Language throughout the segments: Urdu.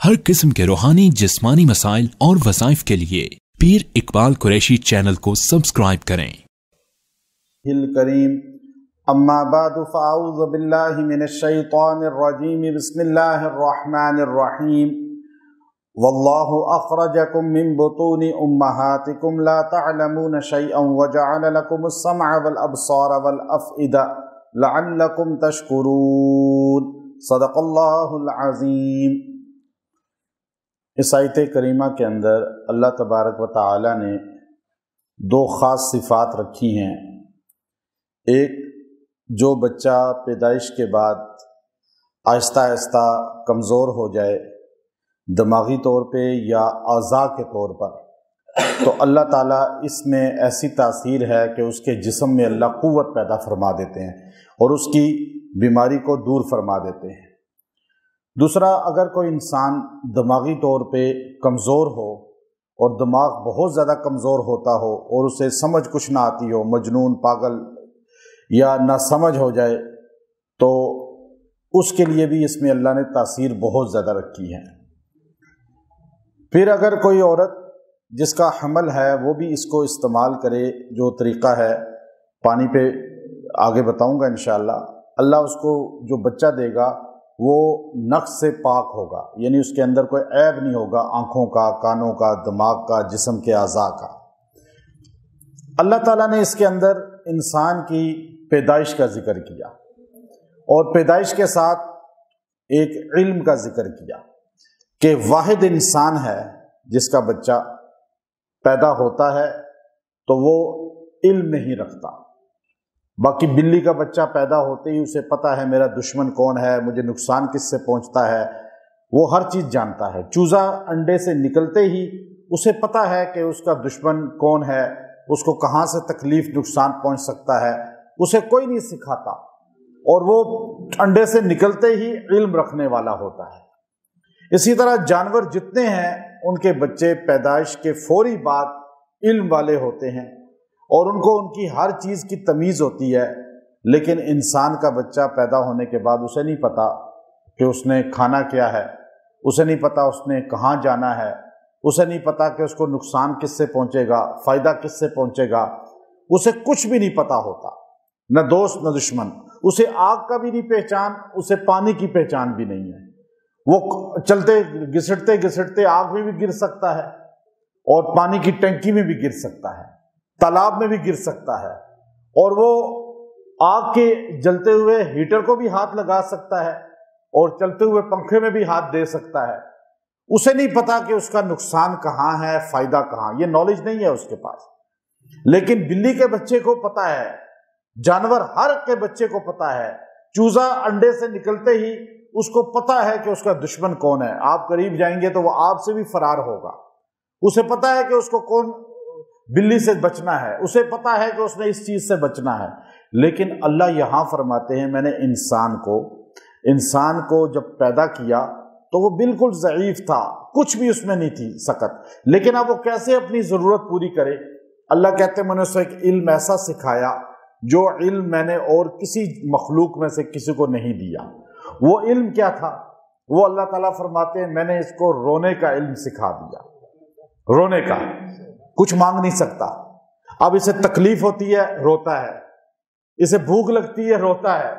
ہر قسم کے روحانی جسمانی مسائل اور وظائف کے لیے پیر اقبال قریشی چینل کو سبسکرائب کریں۔ الکریم اما بعد فاعوذ باللہ من الشیطان الرجیم بسم اللہ الرحمن الرحیم واللہ اخرجکم من بطون امہاتکم لا تعلمون شیئا وجعل لکم السمع والابصار والافئدہ لعلکم تشکرون صدق اللہ العظیم۔ اس آیت کریمہ کے اندر اللہ تبارک و تعالی نے دو خاص صفات رکھی ہیں۔ ایک، جو بچہ پیدائش کے بعد آہستہ آہستہ کمزور ہو جائے دماغی طور پہ یا اعضاء کے طور پر، تو اللہ تعالیٰ اس میں ایسی تاثیر ہے کہ اس کے جسم میں اللہ قوت پیدا فرما دیتے ہیں اور اس کی بیماری کو دور فرما دیتے ہیں۔ دوسرا، اگر کوئی انسان دماغی طور پہ کمزور ہو اور دماغ بہت زیادہ کمزور ہوتا ہو اور اسے سمجھ کچھ نہ آتی ہو، مجنون، پاگل یا نہ سمجھ ہو جائے، تو اس کے لیے بھی اس میں اللہ نے تاثیر بہت زیادہ رکھی ہے۔ پھر اگر کوئی عورت جس کا حمل ہے وہ بھی اس کو استعمال کرے، جو طریقہ ہے پانی پہ آگے بتاؤں گا انشاءاللہ، اللہ اس کو جو بچہ دے گا وہ نقص سے پاک ہوگا، یعنی اس کے اندر کوئی عیب نہیں ہوگا، آنکھوں کا، کانوں کا، دماغ کا، جسم کے اعضاء کا۔ اللہ تعالیٰ نے اس کے اندر انسان کی پیدائش کا ذکر کیا اور پیدائش کے ساتھ ایک علم کا ذکر کیا کہ واحد انسان ہے جس کا بچہ پیدا ہوتا ہے تو وہ علم نہیں رکھتا۔ باقی بلی کا بچہ پیدا ہوتے ہی اسے پتہ ہے میرا دشمن کون ہے، مجھے نقصان کس سے پہنچتا ہے، وہ ہر چیز جانتا ہے۔ چوزا انڈے سے نکلتے ہی اسے پتہ ہے کہ اس کا دشمن کون ہے، اس کو کہاں سے تکلیف نقصان پہنچ سکتا ہے، اسے کوئی نہیں سکھاتا، اور وہ انڈے سے نکلتے ہی علم رکھنے والا ہوتا ہے۔ اسی طرح جانور جتنے ہیں ان کے بچے پیدائش کے فوری بعد علم والے ہوتے ہیں اور ان کو ان کی ہر چیز کی تمیز ہوتی ہے، لیکن انسان کا بچہ پیدا ہونے کے بعد اسے نہیں پتا کہ اس نے کھانا کیا ہے، اسے نہیں پتا اس نے کہاں جانا ہے، اسے نہیں پتا کہ اس کو نقصان کس سے پہنچے گا، فائدہ کس سے پہنچے گا، اسے کچھ بھی نہیں پتا ہوتا، نہ دوست نہ دشمن۔ اسے آگ کا بھی نہیں پہچان، اسے پانی کی پہچان بھی نہیں ہے۔ وہ چلتے گھسٹتے گھسٹتے آگ میں بھی گر سکتا ہے اور پانی کی ٹنکی میں بھی گر سکتا ہے، تالاب میں بھی گر سکتا ہے، اور وہ آگ کے جلتے ہوئے ہیٹر کو بھی ہاتھ لگا سکتا ہے اور چلتے ہوئے پنکھے میں بھی ہاتھ دے سکتا ہے۔ اسے نہیں پتا کہ اس کا نقصان کہاں ہے، فائدہ کہاں، یہ نالج نہیں ہے اس کے پاس۔ لیکن بلی کے بچے کو پتا ہے، جانور ہر کے بچے کو پتا ہے۔ چوزا انڈے سے نکلتے ہی اس کو پتا ہے کہ اس کا دشمن کون ہے، آپ قریب جائیں گے تو وہ آپ سے بھی فرار ہوگا۔ اسے پتا ہے کہ اس کو کون بلی سے بچنا ہے، اسے پتا ہے کہ اس نے اس چیز سے بچنا ہے۔ لیکن اللہ یہاں فرماتے ہیں میں نے انسان کو جب پیدا کیا تو وہ بالکل ضعیف تھا، کچھ بھی اس میں نہیں تھی سکت، لیکن اب وہ کیسے اپنی ضرورت پوری کرے؟ اللہ کہتے ہیں میں نے اسے ایک علم ایسا سکھایا جو علم میں نے اور کسی مخلوق میں سے کسی کو نہیں دیا۔ وہ علم کیا تھا؟ وہ اللہ تعالیٰ فرماتے ہیں میں نے اس کو رونے کا علم سکھا دیا۔ رونے کا، کچھ مانگ نہیں سکتا، اب اسے تکلیف ہوتی ہے روتا ہے، اسے بھوک لگتی ہے روتا ہے،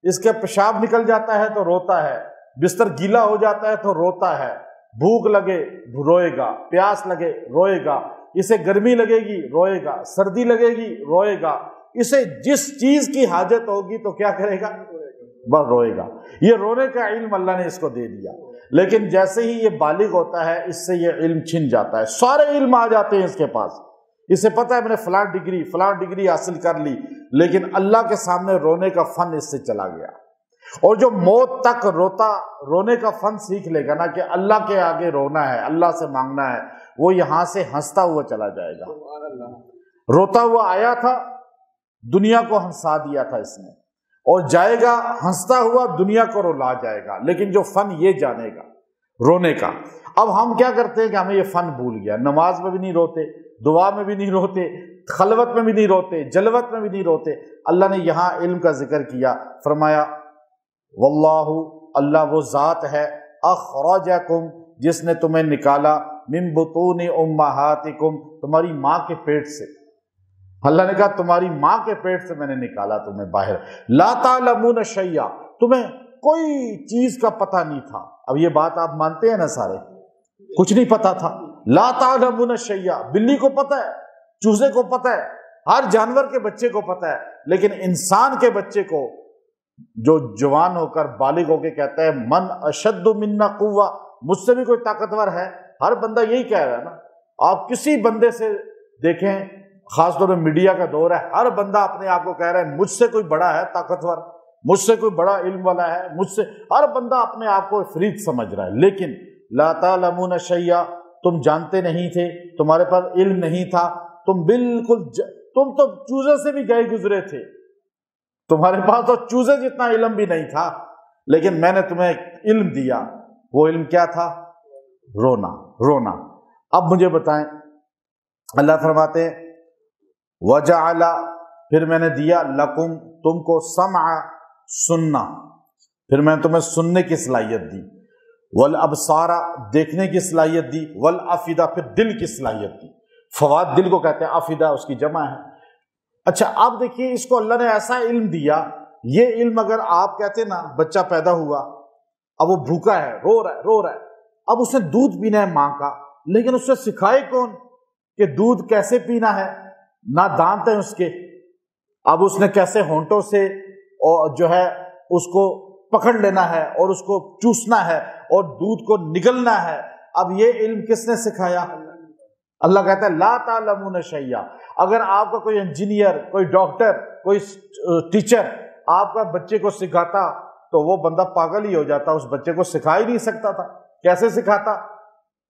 اس کے پیشاب نکل جاتا ہے تو روتا ہے، بستر گیلا ہو جاتا ہے تو روتا ہے، بھوک لگے روئے گا، پیاس لگے روئے گا، اسے گرمی لگے گی روئے گا، سردی لگے گی روئے گا، اسے جس چیز کی حاجت ہوگی تو کیا کرے گا؟ بس روئے گا۔ یہ رونے کا علم اللہ نے اس کو دے دیا، لیکن جیسے ہی یہ بالغ ہوتا ہے اس سے یہ علم چھن جاتا ہے، سارے علم آ جاتے ہیں اس کے پاس، اسے پتہ ہے میں نے فلاں ڈگری حاصل کر لی، لیکن اللہ کے سامنے رونے کا فن اس سے چلا گیا۔ اور جو موت تک رونے کا فن سیکھ لے گا نا کہ اللہ کے آگے رونا ہے، اللہ سے مانگنا ہے، وہ یہاں سے ہنستا ہوا چلا جائے گا۔ روتا ہوا آیا تھا، دنیا کو ہنسا دیا تھا اس نے، اور جائے گا ہنستا ہوا دنیا کو رلا جائے گا، لیکن جو فن یہ جانے گا رونے کا۔ اب ہم کیا کرتے ہیں کہ ہمیں یہ فن بھول گیا، نماز میں بھی نہیں روتے، دعا میں بھی نہیں روتے، خلوت میں بھی نہیں روتے، جلوت میں بھی نہیں روتے۔ اللہ نے یہاں علم کا ذکر کیا، فرمایا واللہ، اللہ وہ ذات ہے اخرجکم، جس نے تمہیں نکالا من بطون امہاتکم تمہاری ماں کے پیٹ سے. اللہ نے کہا تمہاری ماں کے پیٹ سے میں نے نکالا تمہیں باہر. لا تعلمون شیئا تمہیں کوئی چیز کا پتہ نہیں تھا. اب یہ بات آپ مانتے ہیں نا سارے, کچھ نہیں پتا تھا. لا تعلمون شیئا بلی کو پتہ ہے, چوزے کو پتہ ہے, ہر جانور کے بچے کو پتہ ہے, لیکن انسان کے بچے کو جو جوان ہو کر بالغ ہو کے کہتا ہے من اشد منا قوہ, مجھ سے بھی کوئی طاقتور ہے. ہر بندہ یہی کہہ رہا ہے نا. آپ کسی بندے سے دیکھیں, خاص طور پہ میڈیا کا دور ہے, ہر بندہ اپنے آپ کو کہہ رہا ہے مجھ سے کوئی بڑا ہے طاقتور, مجھ سے کوئی بڑا علم والا ہے, مجھ سے. ہر بندہ اپنے آپ کو فرید سمجھ رہا ہے. لیکن لا تعلمون شیئا تم جانتے نہیں تھے, تمہارے پاس علم نہیں تھا, تم بالکل تم تو چوزے سے بھی گئے گزرے تھے, تمہارے پاس تو چوزے جتنا علم بھی نہیں تھا, لیکن میں نے تمہیں علم دیا. وہ علم کیا تھا؟ رونا. رونا. اب مجھے بتائیں, اللہ فرماتے ہیں وجعل پھر میں نے دیا لکم تم کو سمع سننا, پھر میں نے تمہیں سننے کی صلاحیت دی, والابصار دیکھنے کی صلاحیت دی, والافئدہ پھر دل کی صلاحیت دی. فواد دل کو کہتے ہیں, افئدہ اس کی جمع ہے. اچھا اب دیکھیے اس کو اللہ نے ایسا علم دیا, یہ علم اگر آپ کہتے نا بچہ پیدا ہوا, اب وہ بھوکا ہے, رو رہا ہے, اب اسے دودھ پینا ہے ماں کا, لیکن اس سے سکھائے کون کہ دودھ کیسے پینا ہے؟ نہ دانت ہیں اس کے, اب اس نے کیسے ہونٹوں سے اور جو ہے اس کو پکڑ لینا ہے اور اس کو چوسنا ہے اور دودھ کو نگلنا ہے. اب یہ علم کس نے سکھایا؟ اللہ کہتا ہے لا تعلمون شیئا. اگر آپ کا کوئی انجینئر, کوئی ڈاکٹر, کوئی ٹیچر آپ کا بچے کو سکھاتا تو وہ بندہ پاگل ہی ہو جاتا, اس بچے کو سکھا ہی نہیں سکتا تھا. کیسے سکھاتا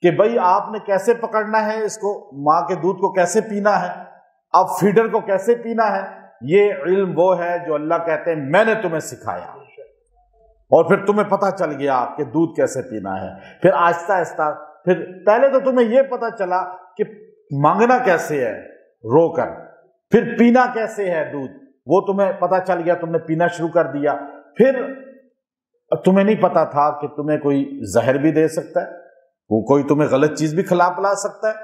کہ بھائی آپ نے کیسے پکڑنا ہے اس کو, ماں کے دودھ کو کیسے پینا ہے, اب فیڈر کو کیسے پینا ہے. یہ علم وہ ہے جو اللہ کہتے ہیں میں نے تمہیں سکھایا, اور پھر تمہیں پتہ چل گیا کہ دودھ کیسے پینا ہے. پھر آہستہ آہستہ پھر پہلے تو تمہیں یہ پتہ چلا کہ مانگنا کیسے ہے رو کر, پھر پینا کیسے ہے دودھ, وہ تمہیں پتہ چل گیا, تم نے پینا شروع کر دیا. پھر تمہیں نہیں پتا تھا کہ تمہیں کوئی زہر بھی دے سکتا ہے, وہ کوئی تمہیں غلط چیز بھی کھلا پلا سکتا ہے,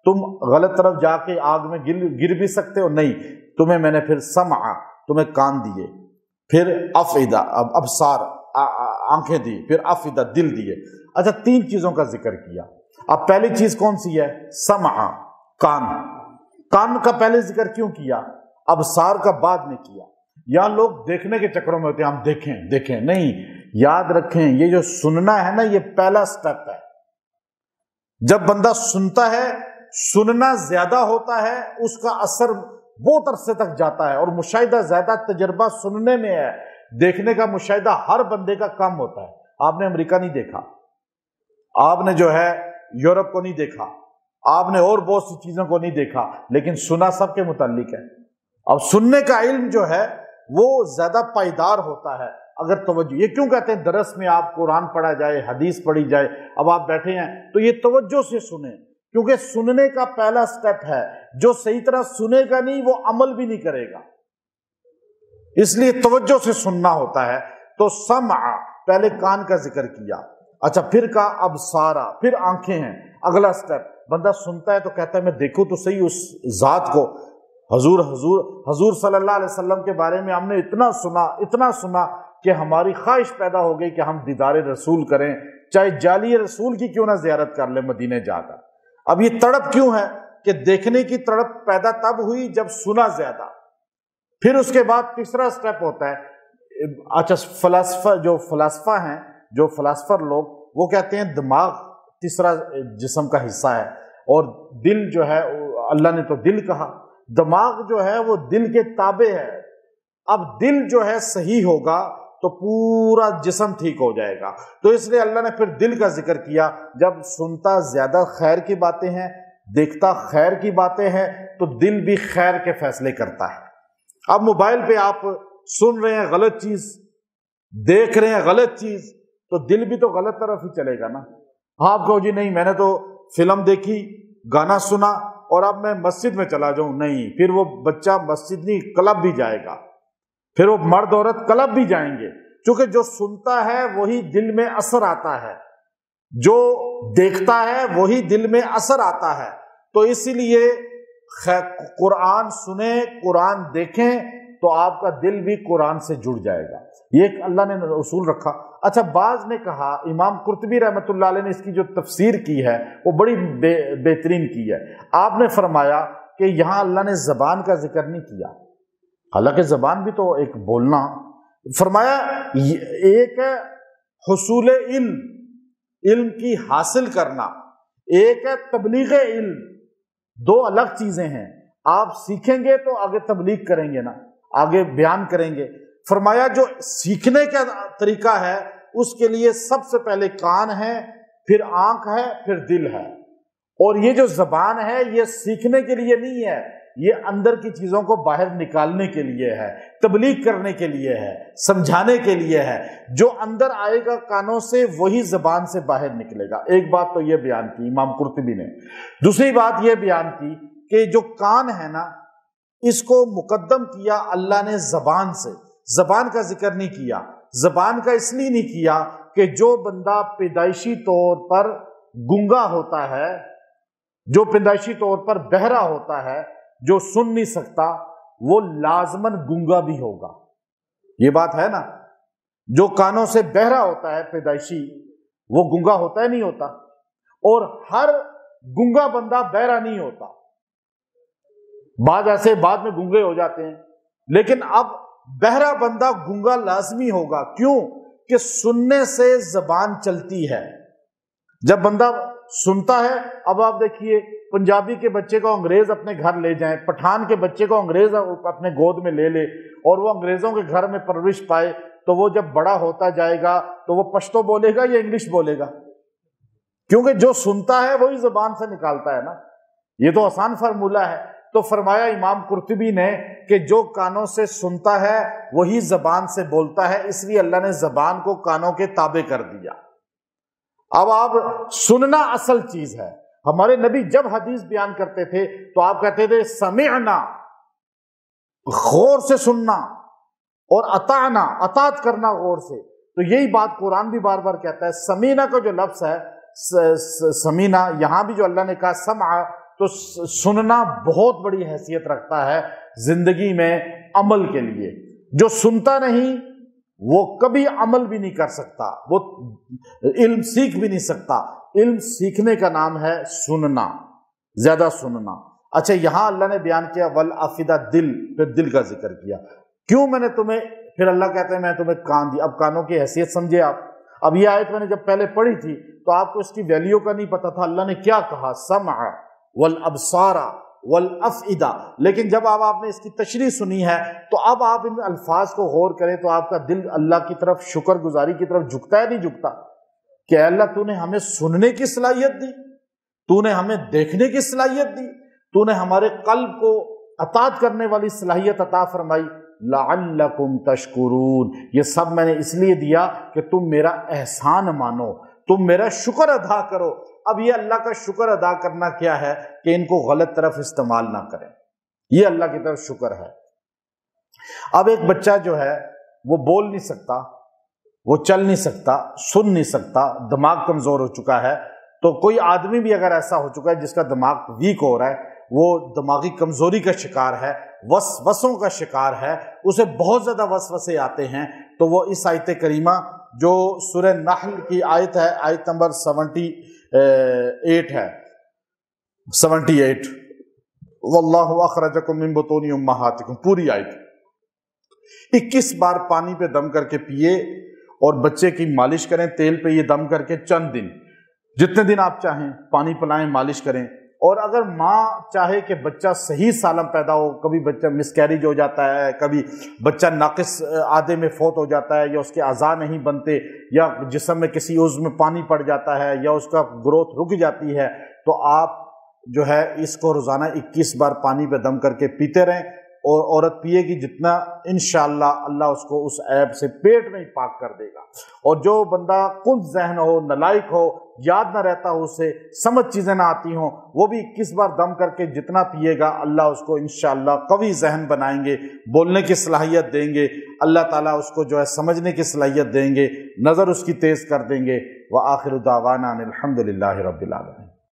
تم غلط طرف جا کے آگ میں گر بھی سکتے ہو. نہیں, تمہیں میں نے پھر سمع تمہیں کان دیے, پھر افئدہ ابصار آنکھیں دی, پھر افئدہ دل دیے. اچھا 3 چیزوں کا ذکر کیا. اب پہلی چیز کون سی ہے؟ سمع, کان. کان کا پہلے ذکر کیوں کیا, ابصار کا بعد میں کیا؟ یہاں لوگ دیکھنے کے چکروں میں ہوتے ہیں, ہم دیکھیں. نہیں, یاد رکھیں یہ جو سننا ہے نا یہ پہلا سٹیپ ہے. جب بندہ سنتا ہے, سننا زیادہ ہوتا ہے, اس کا اثر بہت عرصے تک جاتا ہے, اور مشاہدہ زیادہ تجربہ سننے میں ہے. دیکھنے کا مشاہدہ ہر بندے کا کم ہوتا ہے. آپ نے امریکہ نہیں دیکھا, آپ نے جو ہے یورپ کو نہیں دیکھا, آپ نے اور بہت سی چیزوں کو نہیں دیکھا, لیکن سنا سب کے متعلق ہے. اب سننے کا علم جو ہے وہ زیادہ پائیدار ہوتا ہے اگر توجہ. یہ کیوں کہتے ہیں درس میں آپ قرآن پڑھا جائے, حدیث پڑھی جائے, اب آپ بیٹھے ہیں تو یہ توجہ سے سنیں, کیونکہ سننے کا پہلا سٹیپ ہے. جو صحیح طرح سنے گا نہیں وہ عمل بھی نہیں کرے گا, اس لیے توجہ سے سننا ہوتا ہے. تو سمع پہلے کان کا ذکر کیا, اچھا پھر کا ابصارا, پھر آنکھیں ہیں. اگلا سٹیپ, بندہ سنتا ہے تو کہتا ہے میں دیکھوں تو صحیح اس ذات کو. حضور صلی اللہ علیہ وسلم کے بارے میں ہم نے اتنا سنا کہ ہماری خواہش پیدا ہو گئی کہ ہم دیدار رسول کریں, چاہے جعلی رسول کی کیوں نہ زیارت کر لیں مدینے جا کر. اب یہ تڑپ کیوں ہے کہ دیکھنے کی تڑپ پیدا تب ہوئی جب سنا زیادہ. پھر اس کے بعد تیسرا سٹیپ ہوتا ہے, اچھا فلاسفہ ہیں, جو فلاسفر لوگ, وہ کہتے ہیں دماغ تیسرا جسم کا حصہ ہے, اور دل جو ہے اللہ نے تو دل کہا, دماغ جو ہے وہ دل کے تابع ہے. اب دل جو ہے صحیح ہوگا تو پورا جسم ٹھیک ہو جائے گا. تو اس لیے اللہ نے پھر دل کا ذکر کیا. جب سنتا زیادہ خیر کی باتیں ہیں, دیکھتا خیر کی باتیں ہیں, تو دل بھی خیر کے فیصلے کرتا ہے. اب موبائل پہ آپ سن رہے ہیں غلط چیز, دیکھ رہے ہیں غلط چیز, تو دل بھی تو غلط طرف ہی چلے گا نا. آپ کہو جی نہیں میں نے تو فلم دیکھی, گانا سنا اور اب میں مسجد میں چلا جاؤں, نہیں, پھر وہ بچہ مسجد نہیں کلب بھی جائے گا, پھر وہ مرد عورت کلب بھی جائیں گے, کیونکہ جو سنتا ہے وہی دل میں اثر آتا ہے. جو دیکھتا ہے وہی دل میں اثر آتا ہے. تو اسی لیے قرآن سنیں، قرآن دیکھیں تو آپ کا دل بھی قرآن سے جڑ جائے گا. یہ ایک اللہ نے اصول رکھا. اچھا، بعض نے کہا، امام قرطبی رحمۃ اللہ علیہ نے اس کی جو تفسیر کی ہے وہ بڑی بہترین کی ہے. آپ نے فرمایا کہ یہاں اللہ نے زبان کا ذکر نہیں کیا، حالانکہ زبان بھی تو ایک بولنا. فرمایا ایک ہے حصول علم، علم کی حاصل کرنا، ایک ہے تبلیغ علم. دو الگ چیزیں ہیں. آپ سیکھیں گے تو آگے تبلیغ کریں گے نا، آگے بیان کریں گے. فرمایا جو سیکھنے کا طریقہ ہے اس کے لیے سب سے پہلے کان ہے، پھر آنکھ ہے، پھر دل ہے. اور یہ جو زبان ہے یہ سیکھنے کے لیے نہیں ہے، یہ اندر کی چیزوں کو باہر نکالنے کے لیے ہے، تبلیغ کرنے کے لیے ہے، سمجھانے کے لیے ہے. جو اندر آئے گا کانوں سے وہی زبان سے باہر نکلے گا. ایک بات تو یہ بیان کی امام قرطبی نے. دوسری بات یہ بیان کی کہ جو کان ہے نا، اس کو مقدم کیا اللہ نے زبان سے. زبان کا ذکر نہیں کیا. زبان کا اس لیے نہیں کیا کہ جو بندہ پیدائشی طور پر گنگا ہوتا ہے، جو پیدائشی طور پر بہرا ہوتا ہے، جو سن نہیں سکتا، وہ لازماً گنگا بھی ہوگا. یہ بات ہے نا. جو کانوں سے بہرا ہوتا ہے پیدائشی، وہ گنگا ہوتا ہے نہیں ہوتا. اور ہر گنگا بندہ بہرا نہیں ہوتا. بعض ایسے بعد میں گنگے ہو جاتے ہیں، لیکن اب بہرا بندہ گنگا لازمی ہوگا. کیوں؟ کہ سننے سے زبان چلتی ہے. جب بندہ سنتا ہے، اب آپ دیکھیے پنجابی کے بچے کو انگریز اپنے گھر لے جائیں، پٹھان کے بچے کو انگریز اپنے گود میں لے لے اور وہ انگریزوں کے گھر میں پرورش پائے، تو وہ جب بڑا ہوتا جائے گا تو وہ پشتو بولے گا یا انگلش بولے گا؟ کیونکہ جو سنتا ہے وہی زبان سے نکالتا ہے نا. یہ تو آسان فارمولہ ہے. تو فرمایا امام قرطبی نے کہ جو کانوں سے سنتا ہے وہی زبان سے بولتا ہے، اس لیے اللہ نے زبان کو کانوں کے تابع کر دیا. اب آپ سننا اصل چیز ہے. ہمارے نبی جب حدیث بیان کرتے تھے تو آپ کہتے تھے سمعنا، غور سے سننا، اور اطعنا، اطاعت کرنا غور سے. تو یہی بات قرآن بھی بار بار کہتا ہے. سمینا کا جو لفظ ہے، سمینا، یہاں بھی جو اللہ نے کہا سمع، تو سننا بہت بڑی حیثیت رکھتا ہے زندگی میں عمل کے لیے. جو سنتا نہیں وہ کبھی عمل بھی نہیں کر سکتا، وہ علم سیکھ بھی نہیں سکتا. علم سیکھنے کا نام ہے سننا، زیادہ سننا. اچھا، یہاں اللہ نے بیان کیا والافئدہ، دل، پھر دل کا ذکر کیا. کیوں میں نے تمہیں، پھر اللہ کہتے ہیں میں تمہیں کان دی. اب کانوں کی حیثیت سمجھے آپ. اب یہ آیت میں نے جب پہلے پڑھی تھی تو آپ کو اس کی ویلیو کا نہیں پتا تھا. اللہ نے کیا کہا؟ سمع والابصار والافئدہ. لیکن جب آپ نے اس کی تشریح سنی ہے تو اب آپ ان الفاظ کو غور کریں تو آپ کا دل اللہ کی طرف شکر گزاری کی طرف جھکتا ہے نہیں جھکتا؟ کہ اللہ تو نے ہمیں سننے کی صلاحیت دی، تو نے ہمیں دیکھنے کی صلاحیت دی، تو نے ہمارے قلب کو اطاعت کرنے والی صلاحیت عطا فرمائی. لعلکم تشکرون، یہ سب میں نے اس لیے دیا کہ تم میرا احسان مانو، تم میرا شکر ادا کرو. اب یہ اللہ کا شکر ادا کرنا کیا ہے کہ ان کو غلط طرف استعمال نہ کریں. یہ اللہ کی طرف شکر ہے. اب ایک بچہ جو ہے وہ بول نہیں سکتا، وہ چل نہیں سکتا، سن نہیں سکتا، دماغ کمزور ہو چکا ہے. تو کوئی آدمی بھی اگر ایسا ہو چکا ہے جس کا دماغ ویک ہو رہا ہے، وہ دماغی کمزوری کا شکار ہے، وسوسوں کا شکار ہے، اسے بہت زیادہ وسوسے آتے ہیں، تو وہ اس آیت کریمہ جو سورہ نحل کی آیت ہے، آیت نمبر 78 ہے، 78، واللہ اخرجکم من بطون امہاتکم، پوری آیت 21 بار پانی پہ دم کر کے پیے اور بچے کی مالش کریں تیل پہ، یہ دم کر کے چند دن، جتنے دن آپ چاہیں پانی پلائیں، مالش کریں. اور اگر ماں چاہے کہ بچہ صحیح سالم پیدا ہو، کبھی بچہ مسکیریج ہو جاتا ہے، کبھی بچہ ناقص آدھے میں فوت ہو جاتا ہے، یا اس کے اعضاء نہیں بنتے، یا جسم میں کسی عضو میں پانی پڑ جاتا ہے، یا اس کا گروتھ رک جاتی ہے، تو آپ جو ہے اس کو روزانہ 21 بار پانی پہ دم کر کے پیتے رہیں اور عورت پیے گی جتنا انشاءاللہ اللہ اس کو اس عیب سے پیٹ میں ہی پاک کر دے گا۔ اور جو بندہ کند ذہن ہو، نالائق ہو، یاد نہ رہتا ہو، اسے سمجھ چیزیں نہ آتی ہوں، وہ بھی 21 بار دم کر کے جتنا پیے گا اللہ اس کو انشاءاللہ قوی ذہن بنائیں گے، بولنے کی صلاحیت دیں گے، اللہ تعالیٰ اس کو جو ہے سمجھنے کی صلاحیت دیں گے، نظر اس کی تیز کر دیں گے۔ وآخر دعوانا ان الحمد للہ رب العالمین۔